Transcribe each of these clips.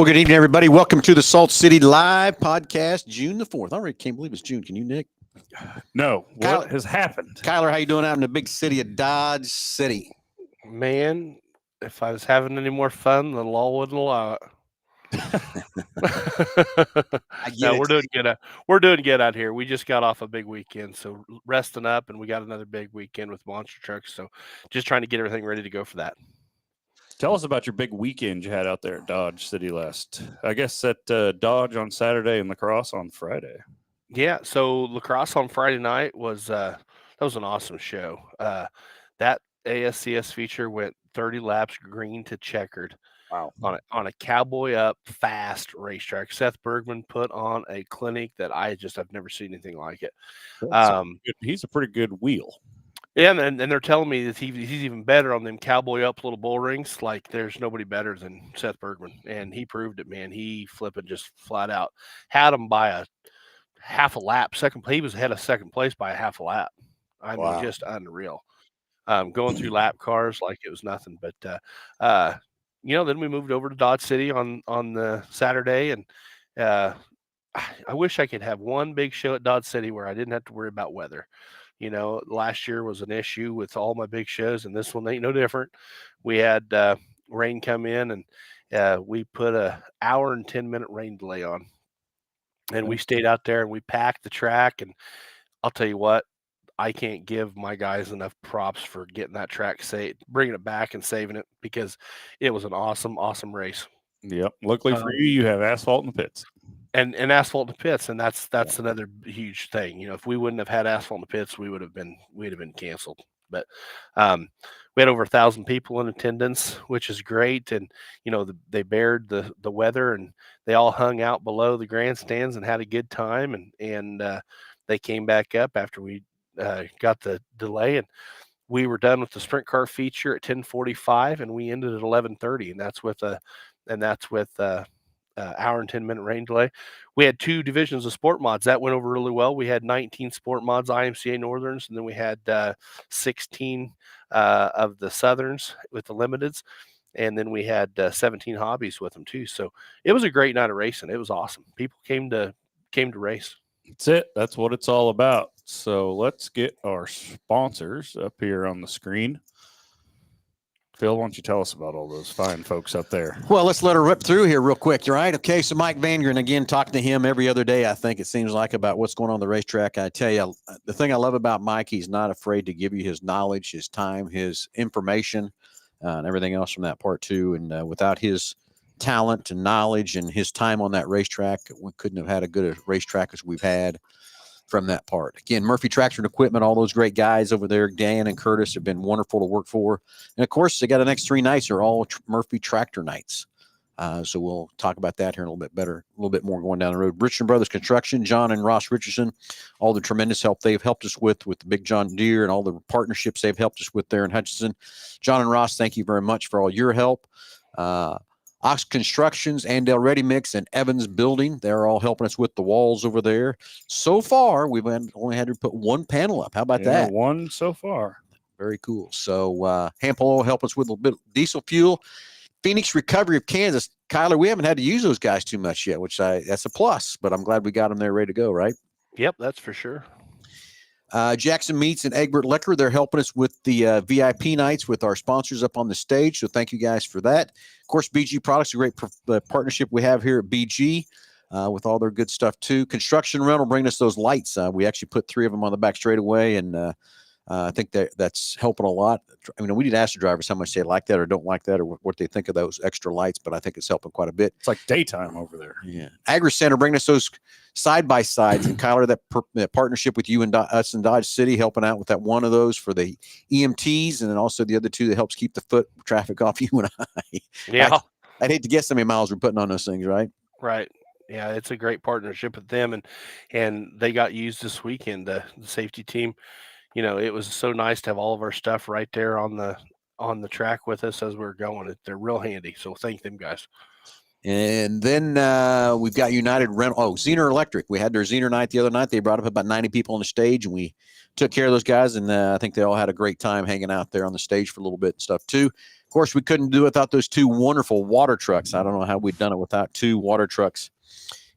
Well, good evening, everybody. Welcome to the Salt City Live podcast, June the 4th. I already can't believe it's June. Can you, Nick? No. What has happened? Kyler, how you doing out in the big city of Dodge City? Man, if I was having any more fun, the law wouldn't allow it. I get No, it. we're doing good. We're doing good out here. We just got off a big weekend, so resting up, and we got another big weekend with monster trucks. So just trying to get everything ready to go for that. Tell us about your big weekend you had out there at Dodge City last. I guess at Dodge on Saturday and Lacrosse on Friday. Yeah, so lacrosse on Friday night was that was an awesome show. That ASCS feature went 30 laps green to checkered. Wow. On a cowboy up fast racetrack. Seth Bergman put on a clinic that I've never seen anything like it. He's a pretty good wheel. Yeah, and they're telling me that he's even better on them cowboy up little bull rings. Like there's nobody better than Seth Bergman, and he proved it, man. He flipping just flat out had him by a half a lap. He was ahead of second place by a half a lap. I mean, just unreal. Going through lap cars like it was nothing. But then we moved over to Dodge City on the Saturday, and I wish I could have one big show at Dodge City where I didn't have to worry about weather. Last year was an issue with all my big shows, and this one ain't no different. We had rain come in, and we put a hour and 10-minute rain delay on, and we stayed out there and we packed the track. And I'll tell you what, I can't give my guys enough props for getting that track bringing it back and saving it, because it was an awesome, awesome race. Yep. Luckily for you have asphalt in the pits. And asphalt in the pits, and that's another huge thing. If we wouldn't have had asphalt in the pits, we'd have been canceled. But we had over 1,000 people in attendance, which is great. And they bared the weather, and they all hung out below the grandstands and had a good time. And they came back up after we got the delay, and we were done with the sprint car feature at 10:45, and we ended at 11:30, and that's with hour and 10-minute rain delay. We had 2 divisions of sport mods that went over really well. We had 19 sport mods, IMCA Northerns, and then we had 16 of the Southerns with the limiteds, and then we had 17 hobbies with them too. So it was a great night of racing. It was awesome. People came to race. That's it. That's what it's all about. So let's get our sponsors up here on the screen. Phil, why don't you tell us about all those fine folks up there? Well, let's let her rip through here real quick. You're right. Okay, so Mike Vangren, again, talking to him every other day, I think it seems like, about what's going on the racetrack. I tell you, the thing I love about Mike, he's not afraid to give you his knowledge, his time, his information, and everything else from that part too. And without his talent and knowledge and his time on that racetrack, we couldn't have had a good racetrack as we've had from that part. Again, Murphy Tractor and Equipment, all those great guys over there, Dan and Curtis, have been wonderful to work for. And of course, they got the next 3 nights are all Murphy Tractor nights. So we'll talk about that here in a little bit more going down the road. Richardson Brothers Construction, John and Ross Richardson, all the tremendous help they've helped us with the Big John Deere and all the partnerships they've helped us with there in Hutchinson. John and Ross, thank you very much for all your help. Ox Constructions, Andale Ready Mix, and Evans Building. They're all helping us with the walls over there. So far, we've only had to put 1 panel up. How about that? 1 so far. Very cool. So Hampel will help us with a little bit of diesel fuel. Phoenix Recovery of Kansas. Kyler, we haven't had to use those guys too much yet, that's a plus, but I'm glad we got them there ready to go, right? Yep, that's for sure. Jackson Meats and Egbert Liquor, they're helping us with the VIP nights with our sponsors up on the stage, so thank you guys for that. Of course, BG Products, a great partnership we have here at BG with all their good stuff too. Construction Rental bringing us those lights. We actually put 3 of them on the back straightaway, and I think that's helping a lot. I mean, we need to ask the drivers how much they like that or don't like that, or what they think of those extra lights, but I think it's helping quite a bit. It's like daytime over there. Yeah. Agri Center bringing us those side-by-sides. And Kyler, that partnership with you and us in Dodge City, helping out with that one of those for the EMTs, and then also the other 2 that helps keep the foot traffic off you and I. Yeah. I'd hate to guess how many miles we're putting on those things, right? Right. Yeah, it's a great partnership with them, and they got used this weekend, the safety team. It was so nice to have all of our stuff right there on the track with us as we were going. They're real handy, so thank them guys. And then we've got United Rental. Oh, Zener Electric. We had their Zener night the other night. They brought up about 90 people on the stage, and we took care of those guys. And I think they all had a great time hanging out there on the stage for a little bit and stuff too. Of course, we couldn't do it without those 2 wonderful water trucks. I don't know how we'd done it without 2 water trucks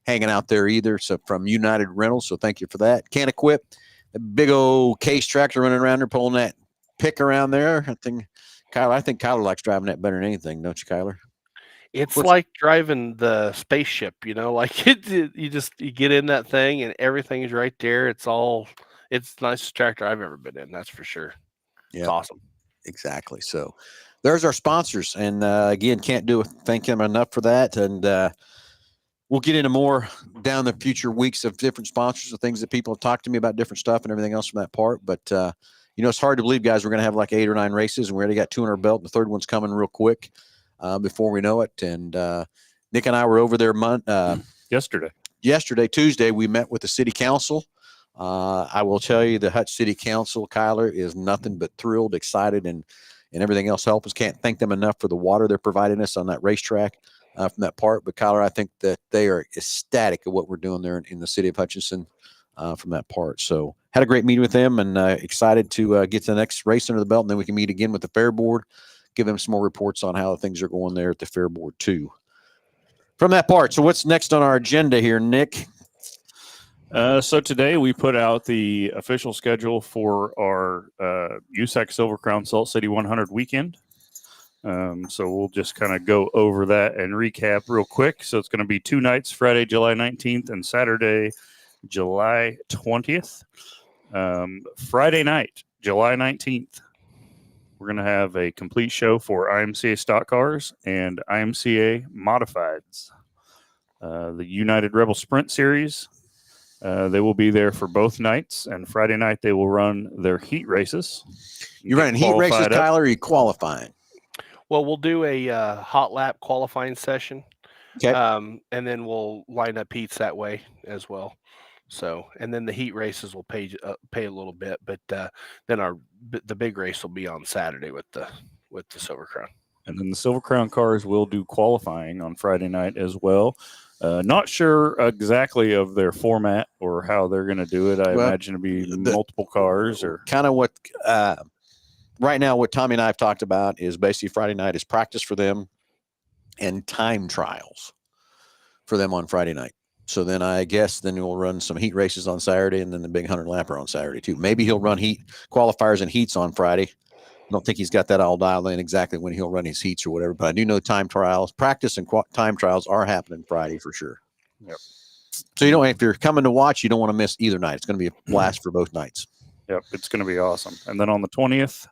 hanging out there either. So from United Rentals. So thank you for that. Can Equip, the big old case tractor running around there, pulling that pick around there. I think Kyler likes driving that better than anything, don't you, Kyler? It's What's- like driving the spaceship, like you get in that thing and everything is right there. It's the nicest tractor I've ever been in. That's for sure. Yeah, It's awesome. exactly. So there's our sponsors. And again, can't thank them enough for that. And we'll get into more down the future weeks of different sponsors and things that people have talked to me about, different stuff and everything else from that part. But, it's hard to believe, guys, we're going to have like 8 or 9 races and we already got 2 on our belt. And the third one's coming real quick before we know it. And Nick and I were over there yesterday, Tuesday. We met with the city council. I will tell you, the Hutch City Council, Kyler, is nothing but thrilled, excited, and everything else. Help us. Can't thank them enough for the water they're providing us on that racetrack from that part. But Kyler, I think that they are ecstatic at what we're doing there in the city of Hutchinson from that part. So had a great meeting with them and excited to get to the next race under the belt. And then we can meet again with the fair board, give them some more reports on how things are going there at the fair board too. From that part. So what's next on our agenda here, Nick? So today we put out the official schedule for our USAC Silver Crown Salt City 100 weekend. So we'll just kind of go over that and recap real quick. So it's going to be 2 nights, Friday, July 19th and Saturday, July 20th. Friday night, July 19th, we're going to have a complete show for IMCA stock cars and IMCA modifieds. The United Rebel Sprint Series, they will be there for both nights, and Friday night they will run their heat races. You running heat races, Kyler, or are you qualifying? Well, we'll do a hot lap qualifying session. Okay. And then we'll line up heats that way as well. So, and then the heat races will pay a little bit, but then the big race will be on Saturday with the Silver Crown. And then the Silver Crown cars will do qualifying on Friday night as well. Not sure exactly of their format or how they're going to do it. I imagine it'll be multiple cars or kind of what right now what Tommy and I have talked about is basically Friday night is practice for them and time trials for them on Friday night. So then I guess then we'll run some heat races on Saturday and then the big 100 lapper on Saturday too. Maybe he'll run heat qualifiers and heats on Friday. I don't think he's got that all dialed in exactly when he'll run his heats or whatever, but I do know time trials, practice and time trials are happening Friday for sure. Yep. So if you're coming to watch, you don't want to miss either night. It's going to be a blast for both nights. Yep, it's going to be awesome. And then on the 20th,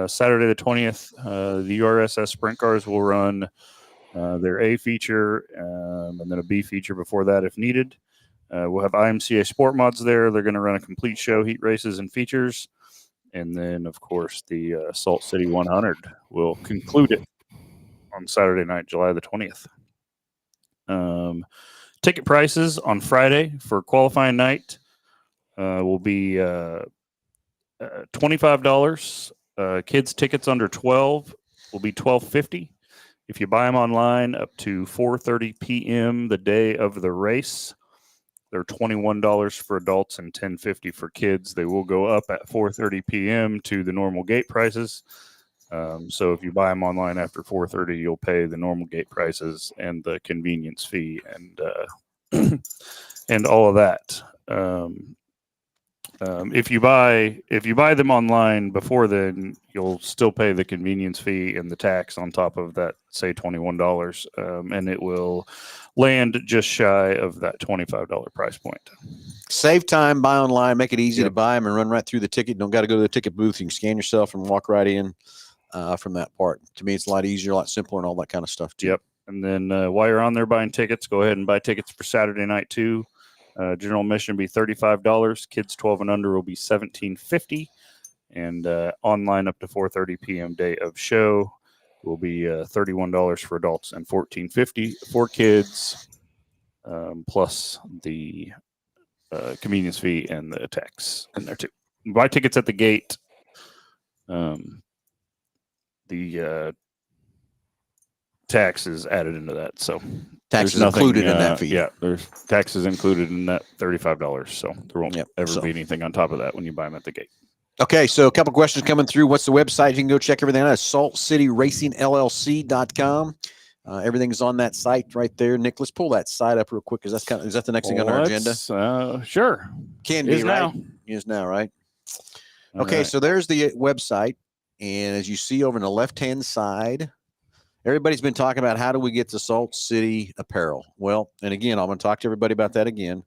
Saturday the 20th, the URSS sprint cars will run their A feature and then a B feature before that if needed. We'll have IMCA Sport Mods there. They're going to run a complete show, heat races and features. And then, of course, the Salt City 100 will conclude it on Saturday night, July the 20th. Ticket prices on Friday for qualifying night will be $25. Kids tickets under 12 will be $12.50. If you buy them online up to 4:30 p.m. the day of the race, they're $21 for adults and $10.50 for kids. They will go up at 4:30 p.m. to the normal gate prices. So if you buy them online after 4:30, you'll pay the normal gate prices and the convenience fee and and all of that. If you buy them online before then, you'll still pay the convenience fee and the tax on top of that, say $21, and it will land just shy of that $25 price point. Save time, buy online, make it easy to buy them and run right through the ticket. Don't got to go to the ticket booth. You can scan yourself and walk right in from that part. To me, it's a lot easier, a lot simpler, and all that kind of stuff too. Yep. And then while you're on there buying tickets, go ahead and buy tickets for Saturday night too. General admission will be $35. Kids 12 and under will be $17.50, and online up to 4:30 p.m. day of show will be $31 for adults and $14.50 for kids, plus the convenience fee and the tax in there too. Buy tickets at the gate. The tax is added into that, so tax is included in that fee. Yeah, there's taxes included in that $35, so there won't ever be anything on top of that when you buy them at the gate. Okay, so a couple questions coming through. What's the website? You can go check everything out. It's saltcityracingllc.com. Everything's on that site right there. Nick, let's pull that site up real quick because is that the next thing on our agenda? Sure. Can be, right? Now. Is now, right? All okay, right. so there's the website. And as you see over on the left-hand side, everybody's been talking about how do we get to Salt City apparel. Well, and again, I'm going to talk to everybody about that again.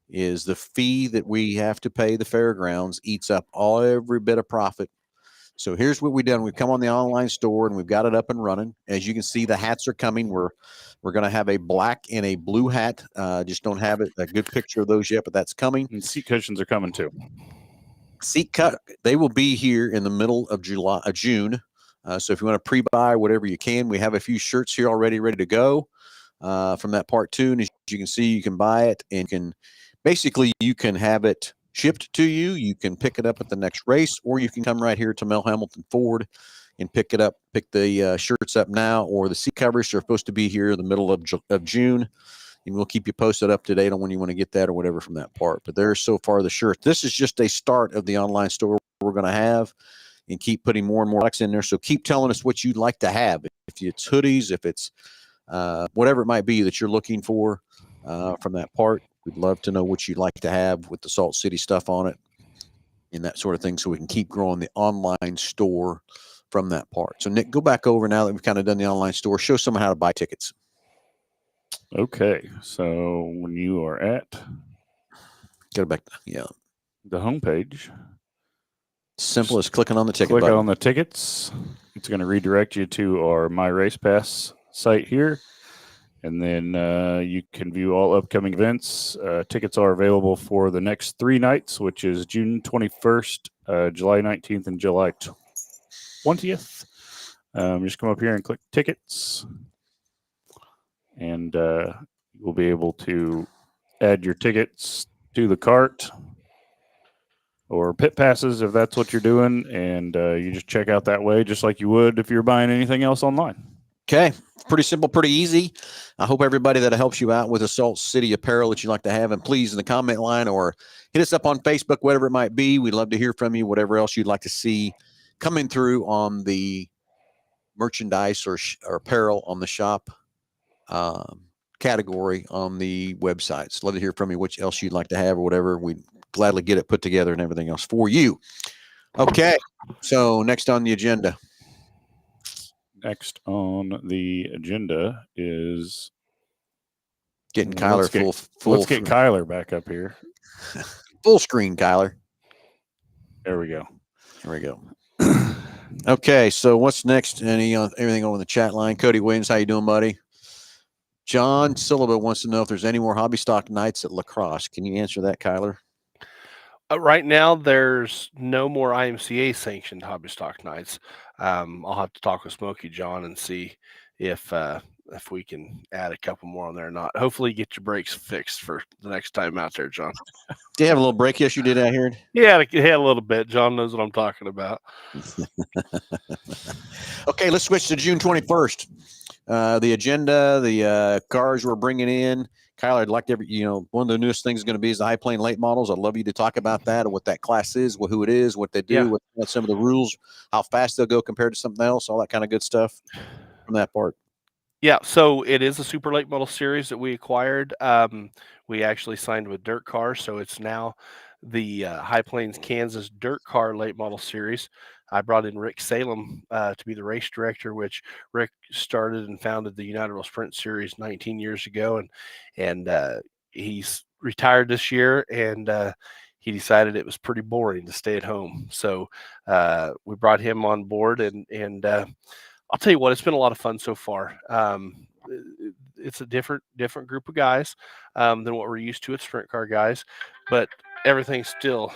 Is the fee that we have to pay the fairgrounds eats up every bit of profit. So here's what we've done. We've come on the online store and we've got it up and running. As you can see, the hats are coming. We're going to have a black and a blue hat. Just don't have a good picture of those yet, but that's coming. And seat cushions are coming too. Seat cut. They will be here in the middle of June. So if you want to pre-buy whatever you can, we have a few shirts here already ready to go from that part 2. And as you can see, you can buy it and you can have it shipped to you. You can pick it up at the next race, or you can come right here to Mel Hamilton Ford and pick the shirts up now, or the seat covers are supposed to be here in the middle of June. And we'll keep you posted up to date on when you want to get that or whatever from that part. But there's so far the shirt. This is just a start of the online store we're going to have and keep putting more and more products in there. So keep telling us what you'd like to have. If it's hoodies, if it's whatever it might be that you're looking for from that part. We'd love to know what you'd like to have with the Salt City stuff on it and that sort of thing so we can keep growing the online store from that part. So, Nick, go back over now that we've kind of done the online store. Show someone how to buy tickets. Okay. So when you are at Go back. Yeah. the homepage, Simple as clicking on the ticket click button. on the tickets. It's going to redirect you to our My Race Pass site here. And then you can view all upcoming events. Tickets are available for the next 3 nights, which is June 21st, July 19th, and July 20th. Just come up here and click tickets. And you'll be able to add your tickets to the cart or pit passes if that's what you're doing. And you just check out that way, just like you would if you're buying anything else online. Okay. Pretty simple, pretty easy. I hope everybody that helps you out with the Salt City apparel that you like to have, and please in the comment line or hit us up on Facebook, whatever it might be. We'd love to hear from you, whatever else you'd like to see coming through on the merchandise or apparel on the shop category on the websites. Love to hear from you, what else you'd like to have or whatever. We'd gladly get it put together and everything else for you. Okay. So next on the agenda. Next on the agenda is getting Kyler full. Let's get Kyler back up here. Full screen, Kyler. There we go. Here we go. Okay, so what's next? Everything over the chat line. Cody Williams, how you doing, buddy? John Silva wants to know if there's any more hobby stock nights at La Crosse. Can you answer that, Kyler? Right now, there's no more IMCA sanctioned hobby stock nights. I'll have to talk with Smokey John and see if we can add a couple more on there or not. Hopefully, get your brakes fixed for the next time out there, John. Do you have a little brake issue did out here? Yeah, it had a little bit. John knows what I'm talking about. Okay, let's switch to June 21st. The agenda, the cars we're bringing in. Kyler, I'd like to, one of the newest things is going to be is the high plane late models. I'd love you to talk about that and what that class is, who it is, what they do, what some of the rules, how fast they'll go compared to something else, all that kind of good stuff from that part. Yeah, so it is a super late model series that we acquired. We actually signed with Dirt Car, so it's now the High Plains, Kansas Dirt Car late model series. I brought in Rick Salem to be the race director, which Rick started and founded the United World Sprint Series 19 years ago, and he's retired this year, and he decided it was pretty boring to stay at home. So we brought him on board, and I'll tell you what, it's been a lot of fun so far. It's a different group of guys than what we're used to at sprint car guys, but everything's still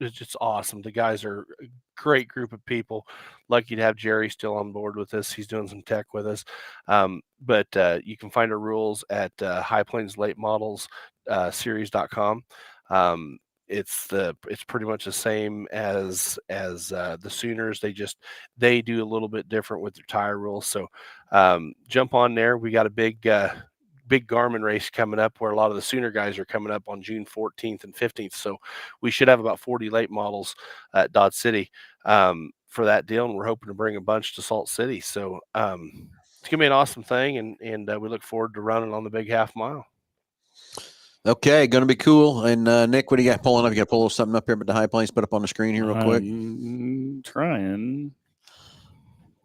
just awesome. The guys are a great group of people. Lucky to have Jerry still on board with us. He's doing some tech with us. But you can find our rules at High Plains Late Models series.com. It's pretty much the same as the Sooners. They do a little bit different with their tire rules. So jump on there. We got a big big Garmin race coming up where a lot of the Sooner guys are coming up on June 14th and 15th. So we should have about 40 late models at Dodge City for that deal, and we're hoping to bring a bunch to Salt City. So it's gonna be an awesome thing, and we look forward to running on the big half mile. Okay, going to be cool. And Nick, what do you got pulling up? You got to pull something up here at the High Plains, put up on the screen here real quick. Trying,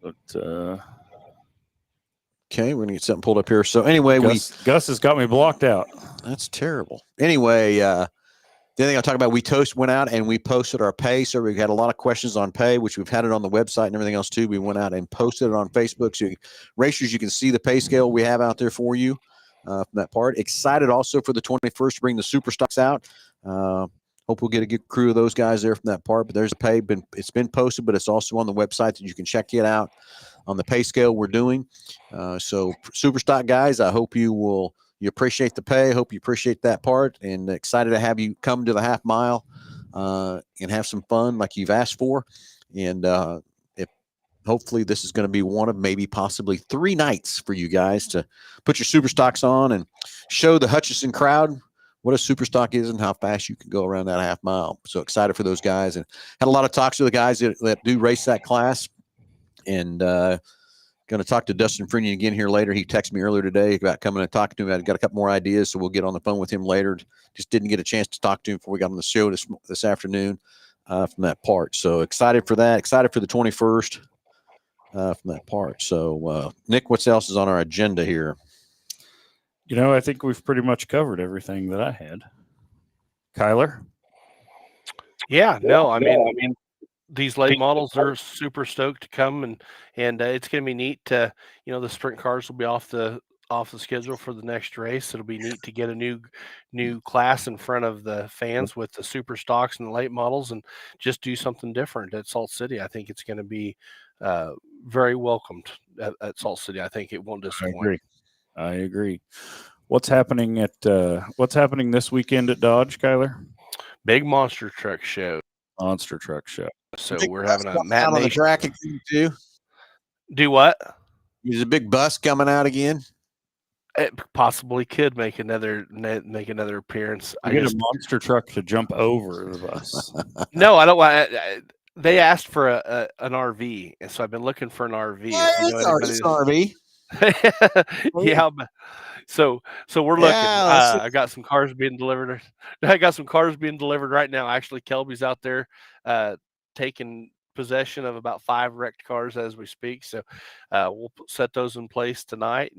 but okay, we're going to get something pulled up here. So anyway, Gus has got me blocked out. That's terrible. Anyway, the other thing I'll talk about, we went out and we posted our pay. So we had a lot of questions on pay, which we've had it on the website and everything else too. We went out and posted it on Facebook. So racers, you can see the pay scale we have out there for you. From that part. Excited also for the 21st to bring the super stocks out. Hope we'll get a good crew of those guys there from that part. But there's a pay. It's been posted, but it's also on the website that you can check it out on the pay scale we're doing. So super stock guys, I hope you appreciate the pay. Hope you appreciate that part, and excited to have you come to the half mile and have some fun like you've asked for. And hopefully this is going to be one of maybe possibly 3 nights for you guys to put your super stocks on and show the Hutchinson crowd what a super stock is and how fast you can go around that half mile. So excited for those guys, and had a lot of talks with the guys that do race that class, and going to talk to Dustin Frinian again here later. He texted me earlier today about coming and talking to him. I've got a couple more ideas, so we'll get on the phone with him later. Just didn't get a chance to talk to him before we got on the show this afternoon from that part. So excited for that. Excited for the 21st. From that part. So, Nick, what else is on our agenda here? I think we've pretty much covered everything that I had. Kyler? Yeah, no, I mean, these late models are super stoked to come, and it's going to be neat to, the sprint cars will be off the schedule for the next race. It'll be neat to get a new class in front of the fans with the super stocks and the late models, and just do something different at Salt City. I think it's going to be very welcomed at Salt City. I think it won't disappoint. I agree. What's happening this weekend at Dodge, Kyler? Big monster truck show. So we're having a matinee on the track again too. Do what? There's a big bus coming out again. It possibly could make another appearance. I get a monster truck to jump over the bus. No, I don't want. They asked for an RV, and so I've been looking for an RV. It's an RV. Yeah. So we're looking. I got some cars being delivered. I got some cars being delivered right now. Actually, Kelby's out there taking possession of about 5 wrecked cars as we speak. So we'll set those in place tonight,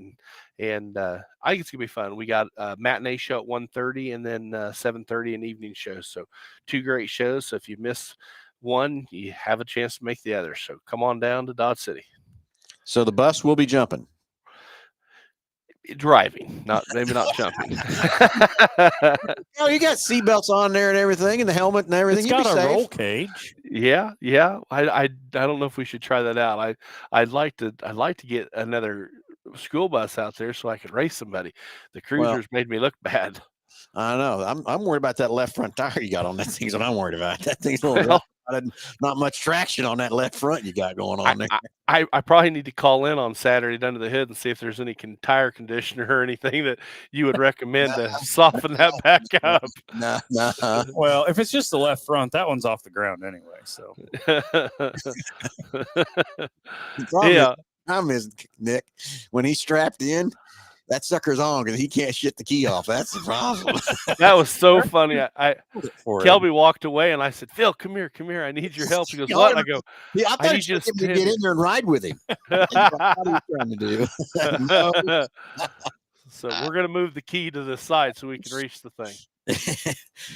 and I think it's gonna be fun. We got a matinee show at 1:30 and then 7:30 an evening show. So 2 great shows. So if you miss one, you have a chance to make the other. So come on down to Dodge City. So the bus will be jumping. Driving, maybe not jumping. Oh, you got seatbelts on there and everything, and the helmet and everything. It's got a roll cage. Yeah. I don't know if we should try that out. I'd like to get another school bus out there so I could race somebody. The Cruisers made me look bad. I know. I'm worried about that left front tire you got on that thing's what I'm worried about. That thing's a little not much traction on that left front you got going on there. I probably need to call in on Saturday under the hood and see if there's any tire conditioner or anything that you would recommend to soften that back up. No. Well, if it's just the left front, that one's off the ground anyway. So the problem is, Nick, when he's strapped in, that sucker's on because he can't shit the key off. That's the problem. That was so funny. Kelby walked away, and I said, "Phil, come here. I need your help." He goes, "What?" And I go, "I thought you just to get in there and ride with him." What are you trying to do? No. So we're gonna move the key to the side so we can reach the thing.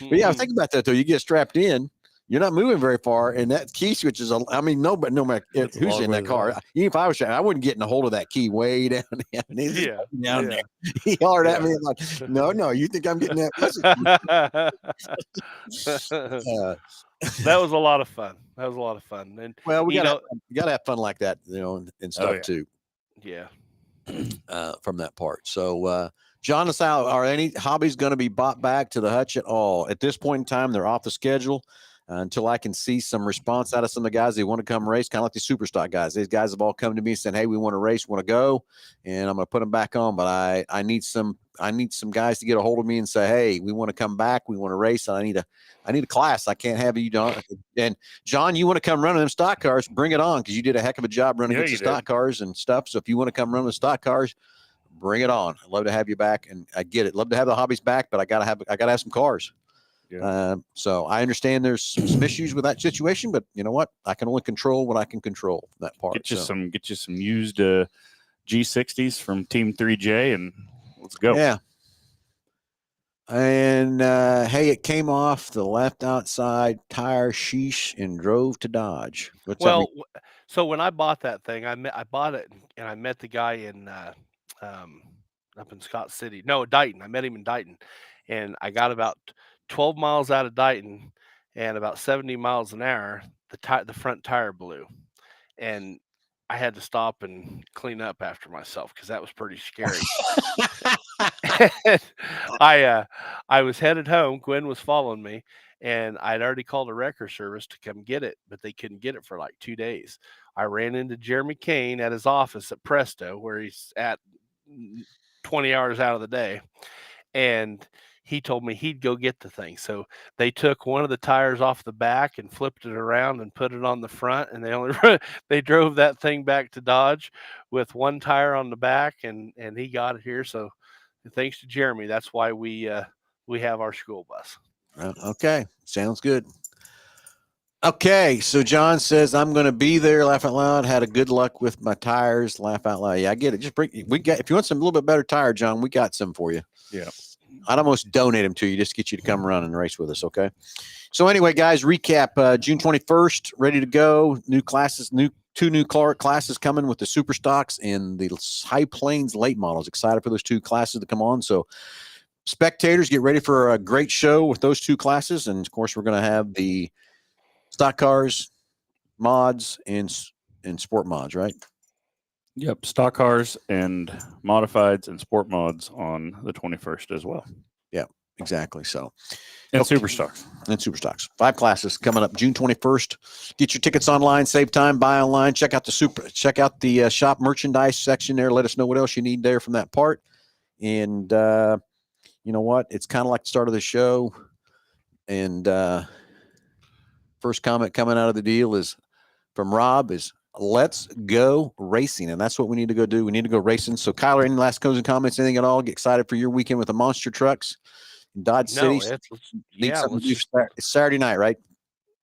But yeah, think about that though. You get strapped in. You're not moving very far, and that key switch is. No matter who's in that car. Even if I was trying, I wouldn't get in a hold of that key way down there. Down there. He hollered at me like, "No, you think I'm getting that?" That was a lot of fun. And we gotta have fun like that, and stuff too. Yeah. From that part. So, John, are any hobbies going to be bought back to the hutch at all? At this point in time, they're off the schedule. until I can see some response out of some of the guys they want to come race, kind of like the Superstock guys. These guys have all come to me and said, "Hey, we want to race, want to go," and I'm going to put them back on. But I need some guys to get a hold of me and say, "Hey, we want to come back, we want to race. I need a class. I can't have you done." And John, you want to come running them stock cars? Bring it on, because you did a heck of a job running against the stock cars and stuff. So if you want to come run the stock cars, bring it on. I'd love to have you back, and I get it. Love to have the hobbies back, but I gotta have some cars. Yeah. So I understand there's some issues with that situation, but you know what? I can only control what I can control. That part. Get you some used G60s from Team 3J, and let's go. Yeah. And hey, it came off the left outside tire, sheesh, and drove to Dodge. So when I bought that thing, I bought it, and I met the guy in up in Scott City. No, Dighton. I met him in Dighton, and I got about 12 miles out of Dighton, and about 70 miles an hour, the front tire blew, and I had to stop and clean up after myself because that was pretty scary. I was headed home. Gwen was following me, and I'd already called a wrecker service to come get it, but they couldn't get it for like 2 days. I ran into Jeremy Kane at his office at Presto, where he's at 20 hours out of the day, and he told me he'd go get the thing. So they took one of the tires off the back and flipped it around and put it on the front, and they drove that thing back to Dodge with one tire on the back, and he got it here. So thanks to Jeremy, that's why we have our school bus. Okay, sounds good. Okay, so John says I'm going to be there. Laugh out loud. Had a good luck with my tires. Laugh out loud. Yeah, I get it. Just if you want some a little bit better tire, John, we got some for you. Yeah, I'd almost donate them to you just to get you to come run and race with us. Okay. So anyway, guys, recap. June 21st, ready to go. New classes, two new classes coming with the super stocks and the High Plains late models. Excited for those two classes to come on. So spectators, get ready for a great show with those two classes. And of course, we're going to have the stock cars, mods, and sport mods, right? Yep, stock cars and modifieds and sport mods on the 21st as well. Yeah, exactly. So, and super stocks. And super stocks. 5 classes coming up June 21st. Get your tickets online, save time, buy online. Check out the shop merchandise section there. Let us know what else you need there from that part. And you know what? It's kind of like the start of the show. And first comment coming out of the deal is from Rob is, let's go racing. And that's what we need to go do. We need to go racing. So Kyler, any last closing comments, anything at all? Get excited for your weekend with the monster trucks in Dodge City. It's Saturday night, right?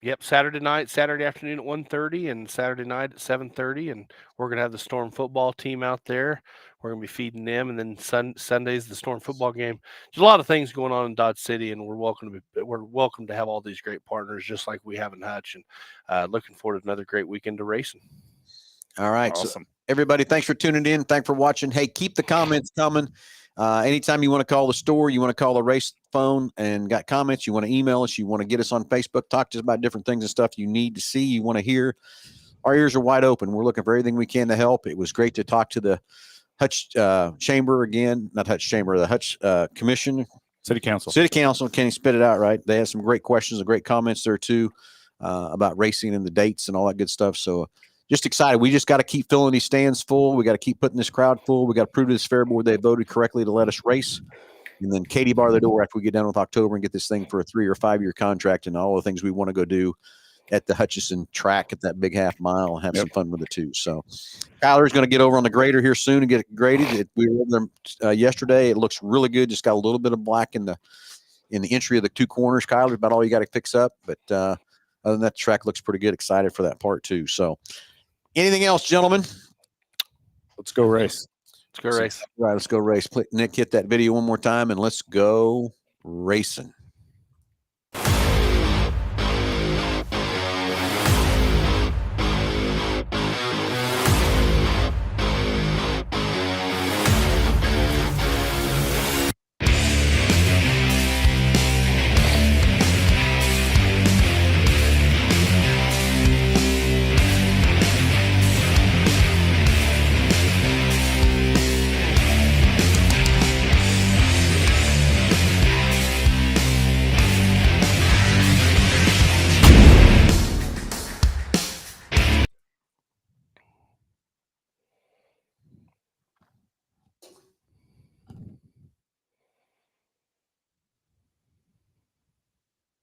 Yep, Saturday afternoon at 1:30 and Saturday night at 7:30. And we're going to have the Storm football team out there. We're going to be feeding them. And then Sunday's the Storm football game. There's a lot of things going on in Dodge City, and we're welcome to have all these great partners just like we have in Hutch. And looking forward to another great weekend of racing. All right. Awesome. So everybody, thanks for tuning in. Thanks for watching. Hey, keep the comments coming. Anytime you want to call the store, you want to call the race phone and got comments, you want to email us, you want to get us on Facebook, talk to us about different things and stuff you need to see, you want to hear. Our ears are wide open. We're looking for everything we can to help. It was great to talk to the Hutch Chamber again, not Hutch Chamber, the Hutch Commission. City Council. Can you spit it out right? They had some great questions and great comments there too about racing and the dates and all that good stuff. So just excited. We just got to keep filling these stands full. We got to keep putting this crowd full. We got to prove to this fair board they voted correctly to let us race. And then Katie bar the door after we get done with October and get this thing for a 3 or 5 year contract and all the things we want to go do at the Hutchinson track at that big half mile and have some fun with it too. So Kyler's going to get over on the grader here soon and get it graded. We were over there yesterday. It looks really good. Just got a little bit of black in the entry of the 2 corners. Kyler's about all you got to fix up. But other than that, the track looks pretty good. Excited for that part too. So anything else, gentlemen? Let's go race. Let's go race. Right, let's go race. Nick, hit that video one more time and let's go racing.